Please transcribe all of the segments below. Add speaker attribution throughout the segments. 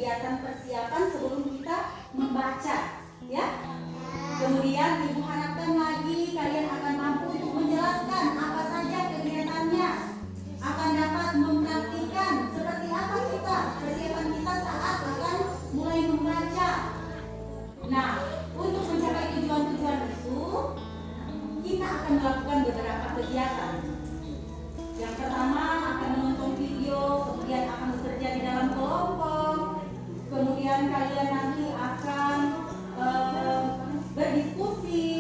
Speaker 1: kegiatan persiapan sebelum kita membaca, ya. Kemudian Ibu harapkan lagi kalian akan mampu untuk menjelaskan apa saja kegiatannya, akan dapat mempraktikkan seperti apa kita persiapan kita saat akan mulai membaca. Nah, untuk mencapai tujuan-tujuan itu, kita akan melakukan beberapa kegiatan. Yang pertama akan menonton video, kemudian akan bekerja di dalam kelompok, kemudian kalian nanti akan berdiskusi,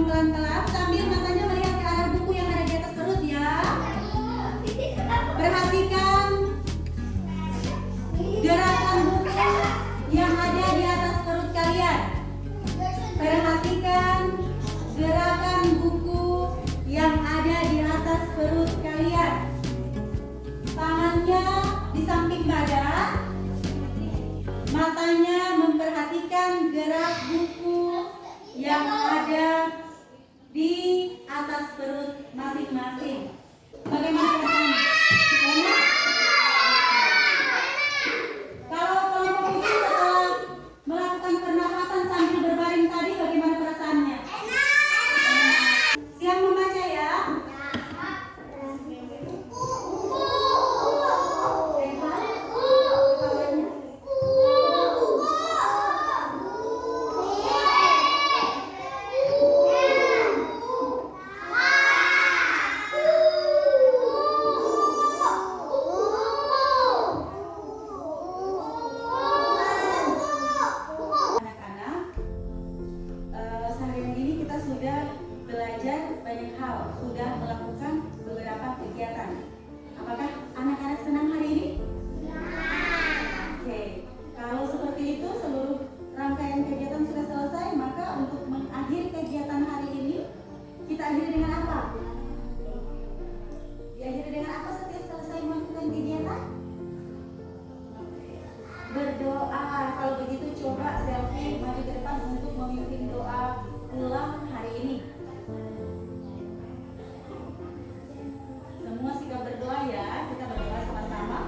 Speaker 1: pelan-pelan sambil matanya melihat ke arah buku yang ada di atas perut ya. Perhatikan gerakan buku yang ada di atas perut kalian. Perhatikan gerakan buku yang ada di atas perut kalian. Tangannya di samping badan, matanya memperhatikan gerak buku yang ada di atas perut masing-masing. Bagaimana perasaannya? Enak? Kalau kelompok ini setelah melakukan pernapasan sambil berbaring tadi, bagaimana perasaannya? Siap membaca ya? Belajar banyak hal, sudah melakukan beberapa kegiatan. Apakah anak-anak senang hari ini? Ya. Oke, kalau seperti itu seluruh rangkaian kegiatan sudah selesai, maka untuk mengakhiri kegiatan hari ini kita akhiri dengan apa? Diakhiri dengan apa setiap selesai melakukan kegiatan? Berdoa. Kalau begitu coba selfie maju ke depan untuk memimpin doa pulang hari ini. Semua sikap berdoa ya, kita berdoa sama-sama.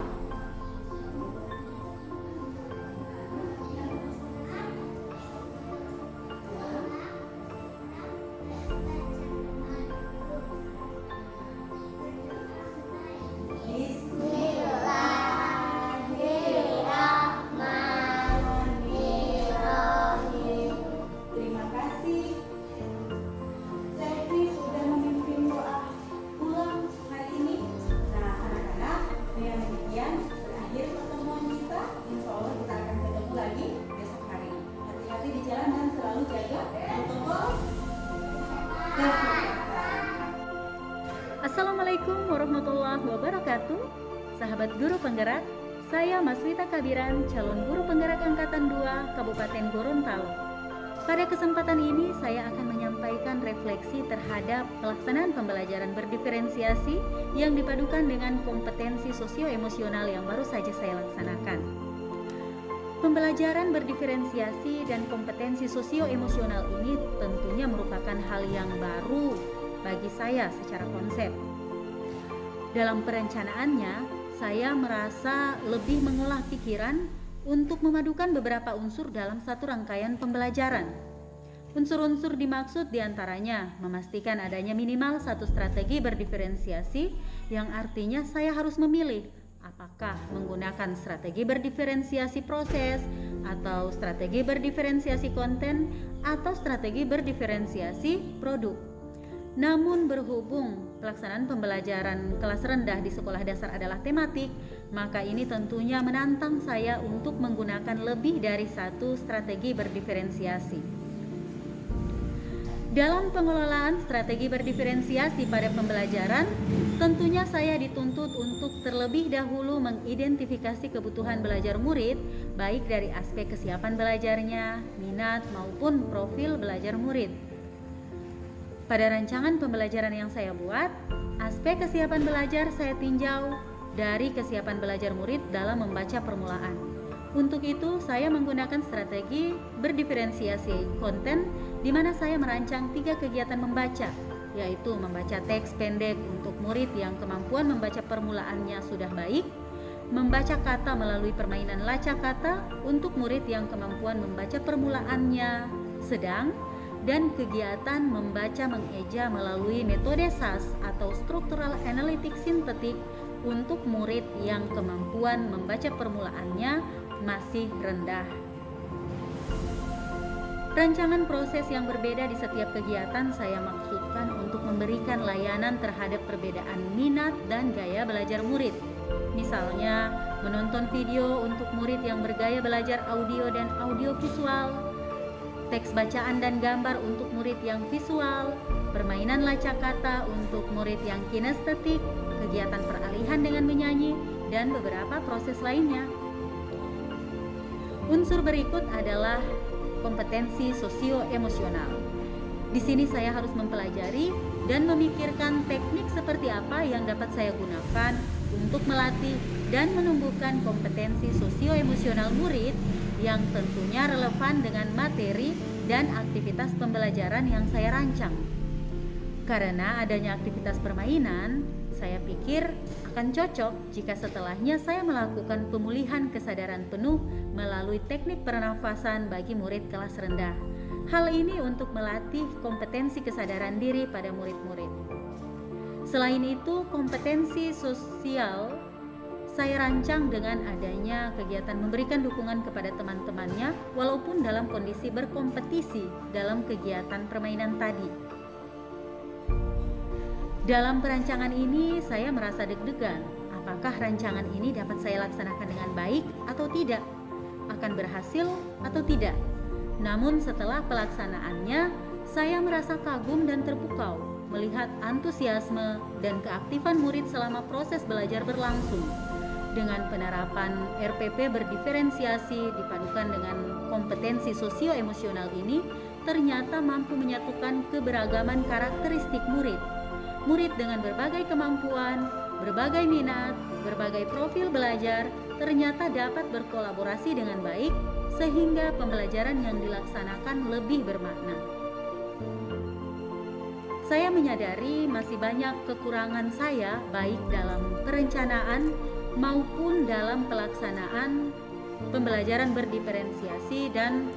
Speaker 1: Terima kasih. Selfie sudah memimpin doa pulang hari ini. Nah, anak-anak, dengan demikian berakhir pertemuan kita. Insya Allah kita akan ketemu lagi besok hari. Hati-hati di jalan dan selalu jaga protokol kesehatan.
Speaker 2: Assalamualaikum warahmatullahi wabarakatuh. Sahabat guru penggerak, saya Maswita Kabiran, calon guru penggerak angkatan 2 Kabupaten Gorontalo. Pada kesempatan ini saya akan menyampaikan refleksi terhadap pelaksanaan pembelajaran berdiferensiasi yang dipadukan dengan kompetensi sosio-emosional yang baru saja saya laksanakan. Pembelajaran berdiferensiasi dan kompetensi sosio-emosional ini tentunya merupakan hal yang baru bagi saya secara konsep. Dalam perencanaannya, saya merasa lebih mengolah pikiran untuk memadukan beberapa unsur dalam satu rangkaian pembelajaran. Unsur-unsur dimaksud diantaranya memastikan adanya minimal satu strategi berdiferensiasi, yang artinya saya harus memilih apakah menggunakan strategi berdiferensiasi proses, atau strategi berdiferensiasi konten, atau strategi berdiferensiasi produk. Namun berhubung pelaksanaan pembelajaran kelas rendah di sekolah dasar adalah tematik, maka ini tentunya menantang saya untuk menggunakan lebih dari satu strategi berdiferensiasi. Dalam pengelolaan strategi berdiferensiasi pada pembelajaran, tentunya saya dituntut untuk terlebih dahulu mengidentifikasi kebutuhan belajar murid, baik dari aspek kesiapan belajarnya, minat maupun profil belajar murid. Pada rancangan pembelajaran yang saya buat, aspek kesiapan belajar saya tinjau dari kesiapan belajar murid dalam membaca permulaan. Untuk itu, saya menggunakan strategi berdiferensiasi konten, di mana saya merancang 3 kegiatan membaca, yaitu membaca teks pendek untuk murid yang kemampuan membaca permulaannya sudah baik, membaca kata melalui permainan lacak kata untuk murid yang kemampuan membaca permulaannya sedang, dan kegiatan membaca mengeja melalui metode SAS atau Structural Analytic Synthetic untuk murid yang kemampuan membaca permulaannya masih rendah. Rancangan proses yang berbeda di setiap kegiatan saya maksudkan untuk memberikan layanan terhadap perbedaan minat dan gaya belajar murid. Misalnya, menonton video untuk murid yang bergaya belajar audio dan audio visual, teks bacaan dan gambar untuk murid yang visual, permainan lacak kata untuk murid yang kinestetik, kegiatan peralihan dengan menyanyi, dan beberapa proses lainnya. Unsur berikut adalah kompetensi sosio-emosional. Di sini saya harus mempelajari dan memikirkan teknik seperti apa yang dapat saya gunakan untuk melatih dan menumbuhkan kompetensi sosio-emosional murid yang tentunya relevan dengan materi dan aktivitas pembelajaran yang saya rancang. Karena adanya aktivitas permainan, saya pikir akan cocok jika setelahnya saya melakukan pemulihan kesadaran penuh melalui teknik pernafasan bagi murid kelas rendah. Hal ini untuk melatih kompetensi kesadaran diri pada murid-murid. Selain itu, kompetensi sosial saya rancang dengan adanya kegiatan memberikan dukungan kepada teman-temannya walaupun dalam kondisi berkompetisi dalam kegiatan permainan tadi. Dalam perancangan ini saya merasa deg-degan. Apakah rancangan ini dapat saya laksanakan dengan baik atau tidak? Akan berhasil atau tidak? Namun setelah pelaksanaannya, saya merasa kagum dan terpukau melihat antusiasme dan keaktifan murid selama proses belajar berlangsung. Dengan penerapan RPP berdiferensiasi dipadukan dengan kompetensi sosio-emosional ini, ternyata mampu menyatukan keberagaman karakteristik murid. Murid dengan berbagai kemampuan, berbagai minat, berbagai profil belajar, ternyata dapat berkolaborasi dengan baik sehingga pembelajaran yang dilaksanakan lebih bermakna. Saya menyadari masih banyak kekurangan saya baik dalam perencanaan maupun dalam pelaksanaan pembelajaran berdiferensiasi dan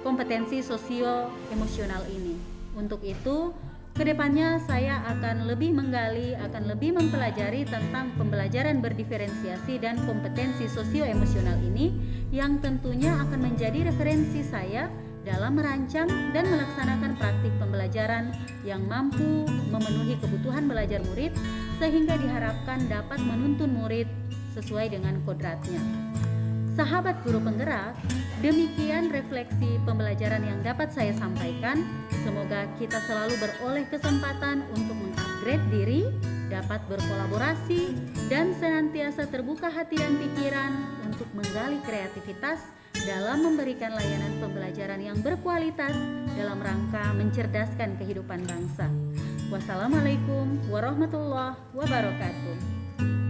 Speaker 2: kompetensi sosio-emosional ini. Untuk itu, kedepannya saya akan lebih menggali, akan lebih mempelajari tentang pembelajaran berdiferensiasi dan kompetensi sosio-emosional ini yang tentunya akan menjadi referensi saya dalam merancang dan melaksanakan praktik pembelajaran yang mampu memenuhi kebutuhan belajar murid sehingga diharapkan dapat menuntun murid sesuai dengan kodratnya. Sahabat guru penggerak, demikian refleksi pembelajaran yang dapat saya sampaikan. Semoga kita selalu beroleh kesempatan untuk mengupgrade diri, dapat berkolaborasi, dan senantiasa terbuka hati dan pikiran untuk menggali kreativitas dalam memberikan layanan pembelajaran yang berkualitas dalam rangka mencerdaskan kehidupan bangsa. Wassalamualaikum warahmatullahi wabarakatuh.